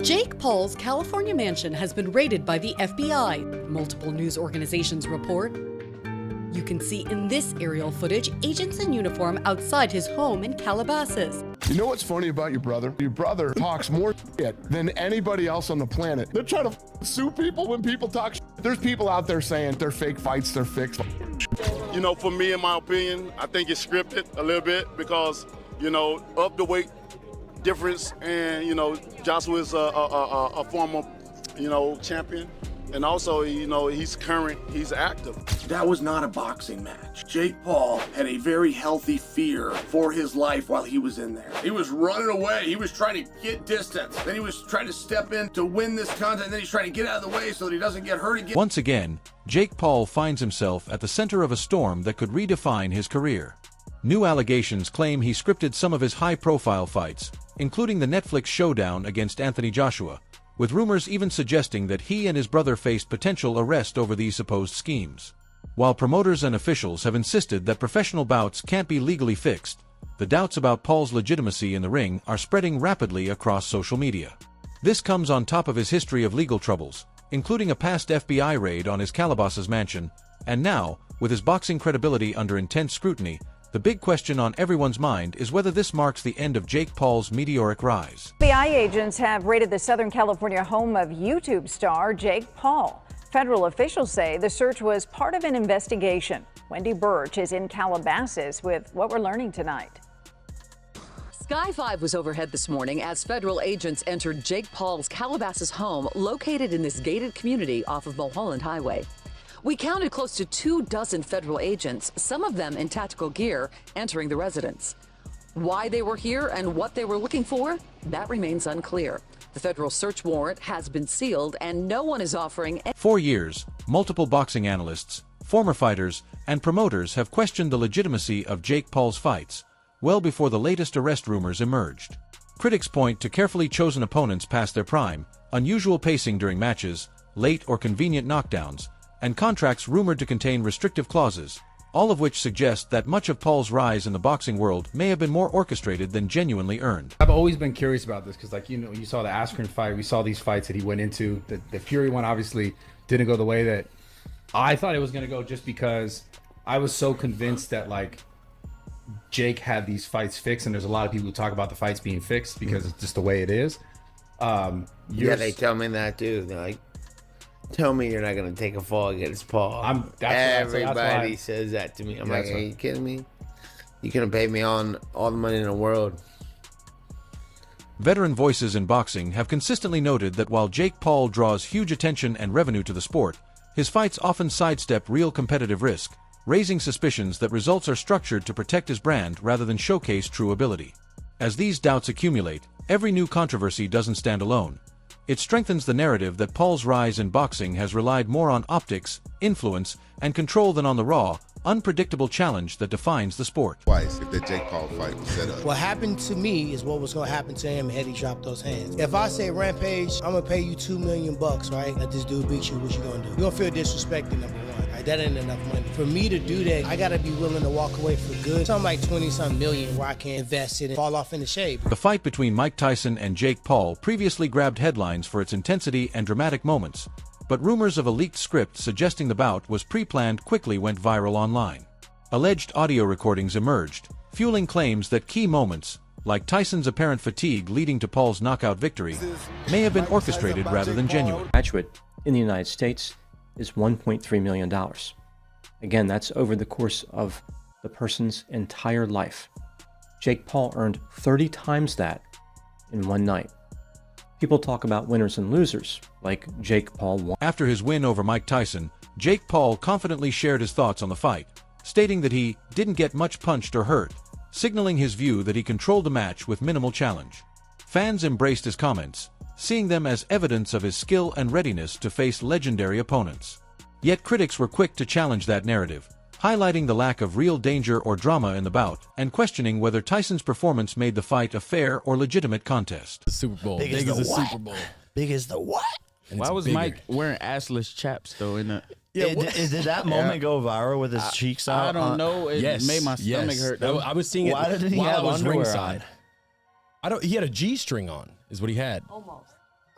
Jake Paul's California mansion has been raided by the FBI, multiple news organizations report. You can see in this aerial footage agents in uniform outside his home in Calabasas. You know what's funny about your brother? Your brother talks more shit than anybody else on the planet. They're trying to sue people when people talk shit. There's people out there saying they're fake fights, they're fixed. You know, for me, in my opinion, I think it's scripted a little bit because, you know, of the weight difference, and, you know, Joshua's a former, you know, champion. And also, you know, he's active. That was not a boxing match. Jake Paul had a very healthy fear for his life while he was in there. He was running away. He was trying to get distance. Then he was trying to step in to win this contest. And then he's trying to get out of the way so that he doesn't get hurt again. Once again, Jake Paul finds himself at the center of a storm that could redefine his career. New allegations claim he scripted some of his high-profile fights, including the Netflix showdown against Anthony Joshua, with rumors even suggesting that he and his brother faced potential arrest over these supposed schemes. While promoters and officials have insisted that professional bouts can't be legally fixed, the doubts about Paul's legitimacy in the ring are spreading rapidly across social media. This comes on top of his history of legal troubles, including a past FBI raid on his Calabasas mansion, and now, with his boxing credibility under intense scrutiny, the big question on everyone's mind is whether this marks the end of Jake Paul's meteoric rise. FBI agents have raided the Southern California home of YouTube star Jake Paul. Federal officials say the search was part of an investigation. Wendy Birch is in Calabasas with what we're learning tonight. Sky 5 was overhead this morning as federal agents entered Jake Paul's Calabasas home located in this gated community off of Mulholland Highway. We counted close to 24 federal agents, some of them in tactical gear, entering the residence. Why they were here and what they were looking for, that remains unclear. The federal search warrant has been sealed and no one is offering. For years, multiple boxing analysts, former fighters, and promoters have questioned the legitimacy of Jake Paul's fights, well before the latest arrest rumors emerged. Critics point to carefully chosen opponents past their prime, unusual pacing during matches, late or convenient knockdowns, and contracts rumored to contain restrictive clauses, all of which suggest that much of Paul's rise in the boxing world may have been more orchestrated than genuinely earned. I've always been curious about this because, like, you know, you saw the Askren fight, we saw these fights that he went into. The Fury one obviously didn't go the way that I thought it was going to go, just because I was so convinced that, like, Jake had these fights fixed, and there's a lot of people who talk about the fights being fixed because it's just the way it is. Yeah, they tell me that too. They're like, tell me you're not going to take a fall against Paul. Everybody says that to me. I'm like, are you kidding me? You could have paid me all the money in the world. Veteran voices in boxing have consistently noted that while Jake Paul draws huge attention and revenue to the sport, his fights often sidestep real competitive risk, raising suspicions that results are structured to protect his brand rather than showcase true ability. As these doubts accumulate, every new controversy doesn't stand alone. It strengthens the narrative that Paul's rise in boxing has relied more on optics, influence, and control than on the raw, unpredictable challenge that defines the sport. Twice, if the Jake Paul fight was set up. What happened to me is what was going to happen to him had he dropped those hands. If I say, Rampage, I'm going to pay you $2 million, right? Let this dude beat you, what you going to do? You're going to feel disrespected, number one, right? That ain't enough money. For me to do that, I got to be willing to walk away for good. Something like 20-something million where I can invest it and fall off in the shade. The fight between Mike Tyson and Jake Paul previously grabbed headlines for its intensity and dramatic moments, but rumors of a leaked script suggesting the bout was pre-planned quickly went viral online. Alleged audio recordings emerged, fueling claims that key moments, like Tyson's apparent fatigue leading to Paul's knockout victory, may have been orchestrated rather than genuine. Graduate in the United States is $1.3 million. Again, that's over the course of the person's entire life. Jake Paul earned 30 times that in one night. People talk about winners and losers, like Jake Paul won. After his win over Mike Tyson, Jake Paul confidently shared his thoughts on the fight, stating that he didn't get much punched or hurt, signaling his view that he controlled the match with minimal challenge. Fans embraced his comments, seeing them as evidence of his skill and readiness to face legendary opponents. Yet critics were quick to challenge that narrative, highlighting the lack of real danger or drama in the bout, and questioning whether Tyson's performance made the fight a fair or legitimate contest. The Super Bowl. Big as the Super Bowl. Big as the what? Why was Mike wearing assless chaps though in the... Yeah, did that moment go viral with his cheeks out? I don't know. It made my stomach hurt. I was seeing it Why did he while have I was underwear ringside. He had a G-string on, is what he had. Almost.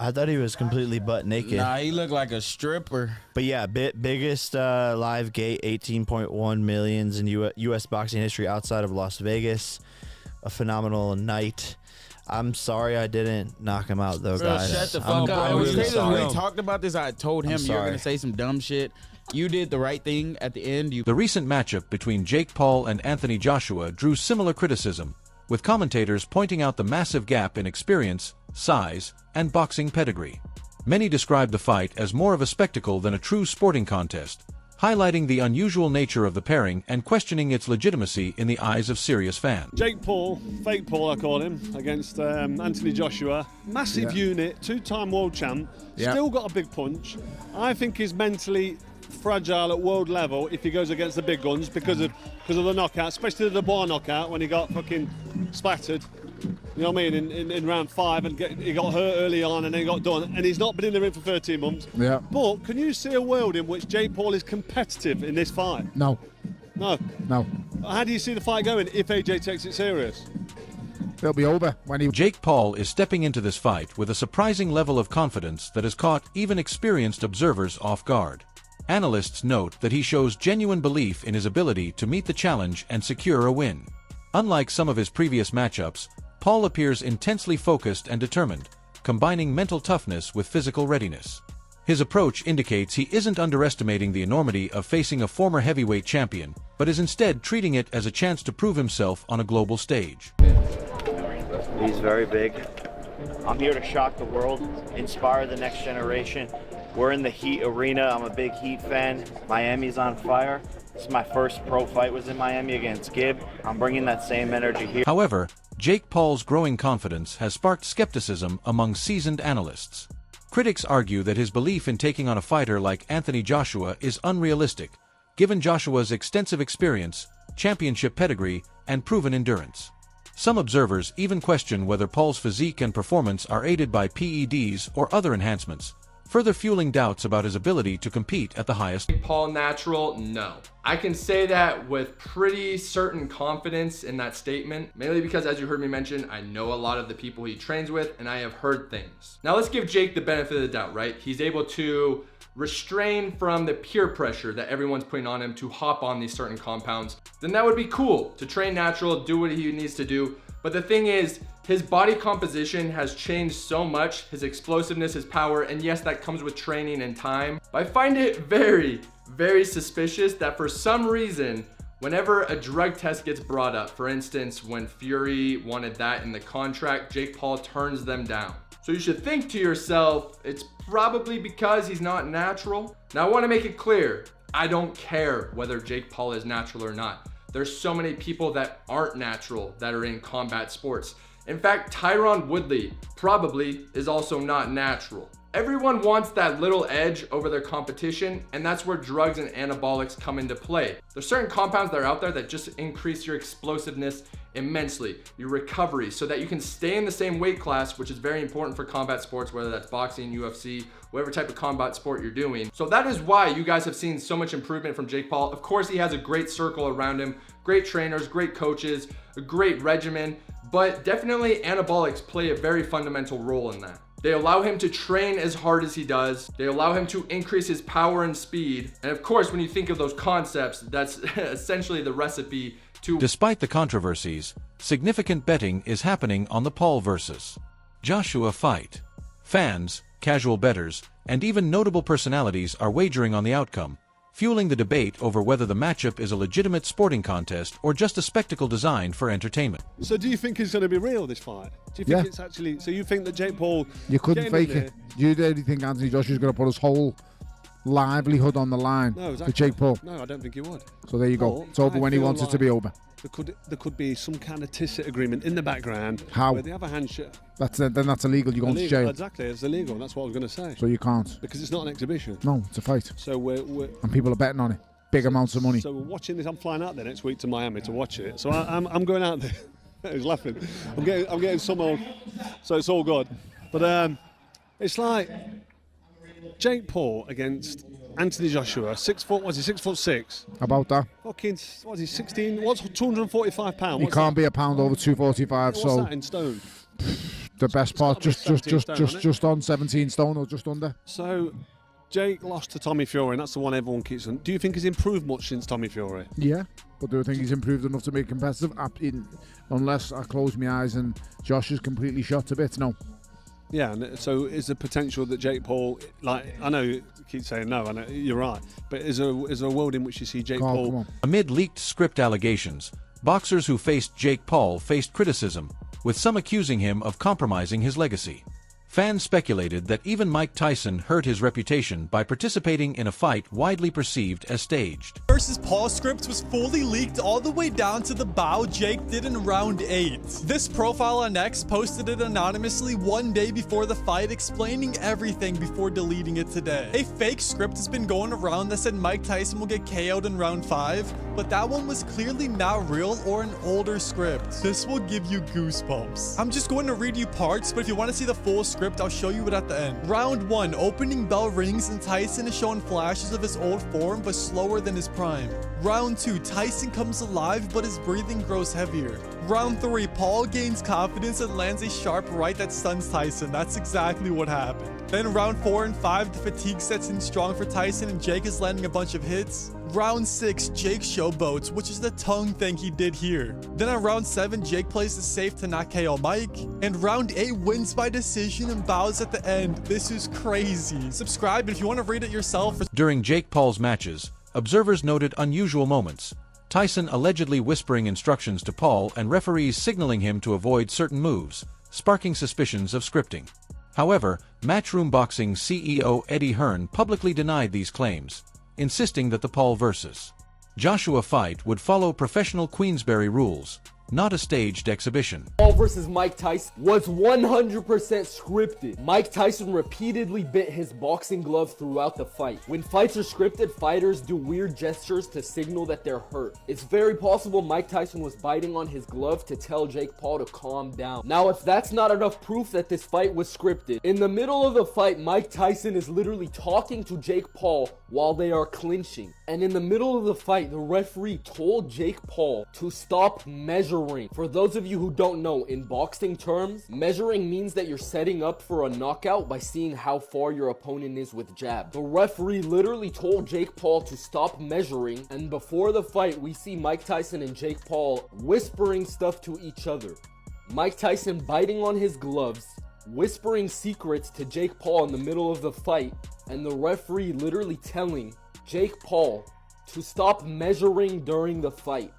I thought he was completely butt naked. Nah, he looked like a stripper. But yeah, biggest live gate, 18.1 millions in U.S. boxing history outside of Las Vegas. A phenomenal night. I'm sorry I didn't knock him out, though, guys. Shut the fuck up. It was crazy when we talked about this. I told him you were going to say some dumb shit. You did the right thing at the end. The recent matchup between Jake Paul and Anthony Joshua drew similar criticism, with commentators pointing out the massive gap in experience, size, and boxing pedigree. Many describe the fight as more of a spectacle than a true sporting contest, highlighting the unusual nature of the pairing and questioning its legitimacy in the eyes of serious fans. Jake Paul, fake Paul I call him, against Anthony Joshua. Massive unit, two-time world champ, still got a big punch. I think he's mentally fragile at world level if he goes against the big guns because of the knockout, especially the Dubois knockout when he got fucking splattered. You know what I mean? In round 5, and he got hurt early on, and then he got done. And he's not been in the ring for 13 months. Yeah. But can you see a world in which Jake Paul is competitive in this fight? No. No. No. How do you see the fight going if AJ takes it serious? It'll be over when he... Jake Paul is stepping into this fight with a surprising level of confidence that has caught even experienced observers off guard. Analysts note that he shows genuine belief in his ability to meet the challenge and secure a win. Unlike some of his previous matchups, Paul appears intensely focused and determined, combining mental toughness with physical readiness. His approach indicates he isn't underestimating the enormity of facing a former heavyweight champion, but is instead treating it as a chance to prove himself on a global stage. He's very big. I'm here to shock the world, inspire the next generation. We're in the Heat arena. I'm a big Heat fan. Miami's on fire. This is my first pro fight was in Miami against Gibb. I'm bringing that same energy here. However, Jake Paul's growing confidence has sparked skepticism among seasoned analysts. Critics argue that his belief in taking on a fighter like Anthony Joshua is unrealistic, given Joshua's extensive experience, championship pedigree, and proven endurance. Some observers even question whether Paul's physique and performance are aided by PEDs or other enhancements, further fueling doubts about his ability to compete at the highest. Paul natural? No. I can say that with pretty certain confidence in that statement, mainly because, as you heard me mention, I know a lot of the people he trains with and I have heard things. Now let's give Jake the benefit of the doubt, right? He's able to restrain from the peer pressure that everyone's putting on him to hop on these certain compounds. Then that would be cool to train natural, do what he needs to do. But the thing is, his body composition has changed so much, his explosiveness, his power, and yes, that comes with training and time. But I find it very, very suspicious that for some reason, whenever a drug test gets brought up, for instance, when Fury wanted that in the contract, Jake Paul turns them down. So you should think to yourself, it's probably because he's not natural. Now I want to make it clear, I don't care whether Jake Paul is natural or not. There's so many people that aren't natural that are in combat sports. In fact, Tyron Woodley probably is also not natural. Everyone wants that little edge over their competition, and that's where drugs and anabolics come into play. There's certain compounds that are out there that just increase your explosiveness immensely, your recovery, so that you can stay in the same weight class, which is very important for combat sports, whether that's boxing, UFC, whatever type of combat sport you're doing. So that is why you guys have seen so much improvement from Jake Paul. Of course, he has a great circle around him, great trainers, great coaches, a great regimen, but definitely anabolics play a very fundamental role in that. They allow him to train as hard as he does. They allow him to increase his power and speed. And of course, when you think of those concepts, that's essentially the recipe to... Despite the controversies, significant betting is happening on the Paul versus Joshua fight. Fans, casual bettors, and even notable personalities are wagering on the outcome, fueling the debate over whether the matchup is a legitimate sporting contest or just a spectacle designed for entertainment. So do you think it's going to be real, this fight? Do you think it's actually... So you think that Jake Paul... You couldn't fake it. You really think Anthony Joshua's going to put his whole livelihood on the line for Jake Paul? No, I don't think he would. So there you go. It's over when he wants it to be over. There could be some kind of tacit agreement in the background. How? Where they have a handshake. Then that's illegal. You're going to jail. Exactly, it's illegal. That's what I was going to say. So you can't. Because it's not an exhibition. No, it's a fight. So we're and people are betting on it. Big amounts of money. So we're watching this. I'm flying out there next week to Miami to watch it. So I'm going out there. He's laughing. I'm getting some old. So it's all good. But it's like Jake Paul against Anthony Joshua, 6 foot. Was he 6'6"? About that. Fucking. What's he 16? What's 245 pounds? He can't be a pound over 245. What's that in stone? The best part, just on 17 stone or just under. So, Jake lost to Tommy Fury, and that's the one everyone keeps on. Do you think he's improved much since Tommy Fury? Yeah, but do I think he's improved enough to make competitive? Unless I close my eyes and Josh is completely shot to bits, no. Yeah, and so is the potential that Jake Paul, like, I know you keep saying no, I know you're right, but is there a world in which you see Jake Paul? Amid leaked script allegations, boxers who faced Jake Paul faced criticism, with some accusing him of compromising his legacy. Fans speculated that even Mike Tyson hurt his reputation by participating in a fight widely perceived as staged. Versus Paul script was fully leaked all the way down to the bow Jake did in round 8. This profile on X posted it anonymously one day before the fight, explaining everything before deleting it today. A fake script has been going around that said Mike Tyson will get KO'd in round 5, but that one was clearly not real or an older script. This will give you goosebumps. I'm just going to read you parts, but if you want to see the full script, I'll show you it at the end. Round 1, opening bell rings and Tyson is showing flashes of his old form but slower than his prime. Round 2, Tyson comes alive but his breathing grows heavier. Round 3, Paul gains confidence and lands a sharp right that stuns Tyson. That's exactly what happened. Then round 4 and 5, the fatigue sets in strong for Tyson and Jake is landing a bunch of hits. Round 6, Jake showboats, which is the tongue thing he did here. Then on round 7, Jake plays it safe to not KO Mike. And round 8 wins by decision and bows at the end. This is crazy. Subscribe if you want to read it yourself. During Jake Paul's matches, observers noted unusual moments. Tyson allegedly whispering instructions to Paul and referees signaling him to avoid certain moves, sparking suspicions of scripting. However, Matchroom Boxing CEO Eddie Hearn publicly denied these claims, insisting that the Paul vs. Joshua fight would follow professional Queensberry rules, not a staged exhibition. Paul versus Mike Tyson was 100% scripted. Mike Tyson repeatedly bit his boxing glove throughout the fight. When fights are scripted, fighters do weird gestures to signal that they're hurt. It's very possible Mike Tyson was biting on his glove to tell Jake Paul to calm down. Now, if that's not enough proof that this fight was scripted, in the middle of the fight, Mike Tyson is literally talking to Jake Paul while they are clinching. And in the middle of the fight, the referee told Jake Paul to stop measuring. For those of you who don't know, in boxing terms, measuring means that you're setting up for a knockout by seeing how far your opponent is with jab. The referee literally told Jake Paul to stop measuring, and before the fight, we see Mike Tyson and Jake Paul whispering stuff to each other. Mike Tyson biting on his gloves, whispering secrets to Jake Paul in the middle of the fight, and the referee literally telling Jake Paul to stop measuring during the fight.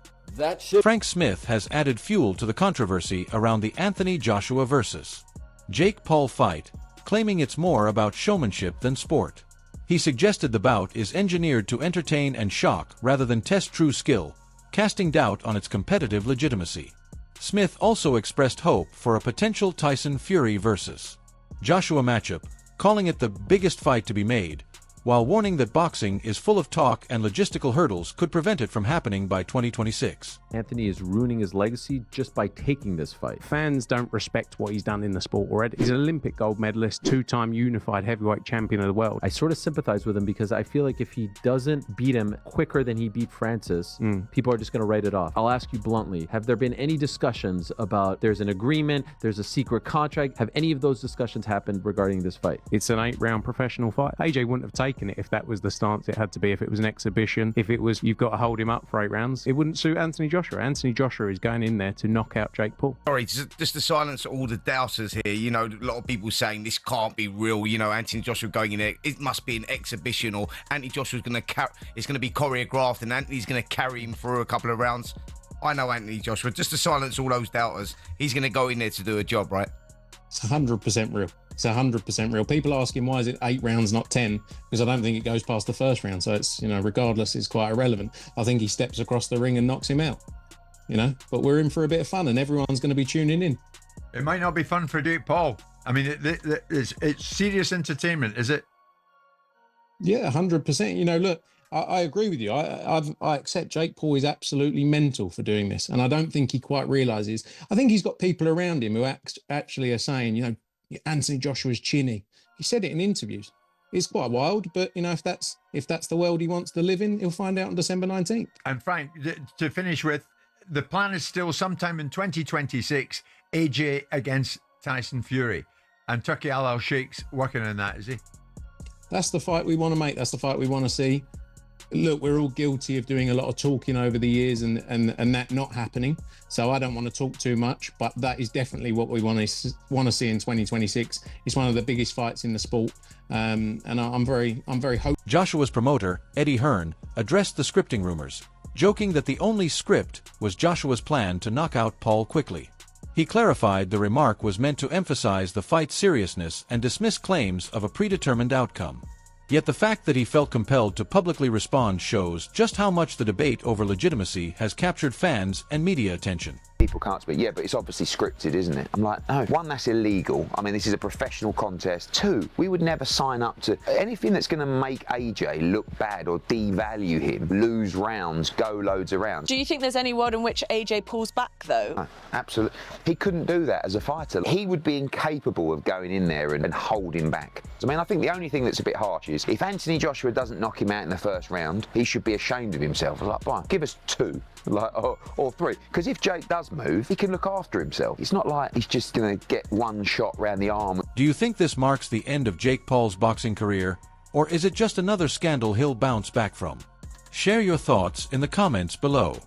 Frank Smith has added fuel to the controversy around the Anthony Joshua versus Jake Paul fight, claiming it's more about showmanship than sport. He suggested the bout is engineered to entertain and shock rather than test true skill, casting doubt on its competitive legitimacy. Smith also expressed hope for a potential Tyson-Fury versus Joshua matchup, calling it the biggest fight to be made, while warning that boxing is full of talk and logistical hurdles could prevent it from happening by 2026. Anthony is ruining his legacy just by taking this fight. Fans don't respect what he's done in the sport already. He's an Olympic gold medalist, 2-time unified heavyweight champion of the world. I sort of sympathize with him because I feel like if he doesn't beat him quicker than he beat Francis, people are just going to write it off. I'll ask you bluntly, have there been any discussions about there's an agreement, there's a secret contract? Have any of those discussions happened regarding this fight? It's an 8-round professional fight. AJ wouldn't have taken it if that was the stance it had to be, if it was an exhibition, if it was you've got to hold him up for 8 rounds. It wouldn't suit Anthony Joshua. Anthony Joshua is going in there to knock out Jake Paul. Sorry, just to silence all the doubters here, you know, a lot of people saying this can't be real, you know, Anthony Joshua going in there, it must be an exhibition, or Anthony Joshua's going to it's going to be choreographed and Anthony's going to carry him through a couple of rounds. I know Anthony Joshua, just to silence all those doubters, he's going to go in there to do a job, right? It's 100% real. It's 100% real. People asking why is it 8 rounds, not 10? Because I don't think it goes past the first round. So it's, you know, regardless, it's quite irrelevant. I think he steps across the ring and knocks him out, you know, but we're in for a bit of fun and everyone's going to be tuning in. It might not be fun for Jake Paul. I mean, it's serious entertainment, is it? Yeah, 100%. You know, look, I agree with you. I accept Jake Paul is absolutely mental for doing this. And I don't think he quite realizes. I think he's got people around him who actually are saying, you know, Anthony Joshua's chinny. He said it in interviews. It's quite wild, but you know, if that's the world he wants to live in, he'll find out on December 19th. And Frank, to finish with, the plan is still sometime in 2026, AJ against Tyson Fury, and Turki Al Sheikh's working on that, is he? That's the fight we want to make. That's the fight we want to see. Look, we're all guilty of doing a lot of talking over the years and that not happening. So I don't want to talk too much, but that is definitely what we want to see in 2026. It's one of the biggest fights in the sport, and I'm very hopeful. Joshua's promoter, Eddie Hearn, addressed the scripting rumors, joking that the only script was Joshua's plan to knock out Paul quickly. He clarified the remark was meant to emphasize the fight's seriousness and dismiss claims of a predetermined outcome. Yet the fact that he felt compelled to publicly respond shows just how much the debate over legitimacy has captured fans and media attention. People can't speak. Yeah, but it's obviously scripted, isn't it? I'm like, no. One, that's illegal. I mean, this is a professional contest. Two, we would never sign up to anything that's going to make AJ look bad or devalue him, lose rounds, go loads of rounds. Do you think there's any world in which AJ pulls back, though? No, absolutely. He couldn't do that as a fighter. He would be incapable of going in there and holding back. I mean, I think the only thing that's a bit harsh is if Anthony Joshua doesn't knock him out in the first round, he should be ashamed of himself. Like, fine, give us two. Or three. Because if Jake does move, he can look after himself. It's not like he's just going to get one shot round the arm. Do you think this marks the end of Jake Paul's boxing career, or is it just another scandal he'll bounce back from? Share your thoughts in the comments below.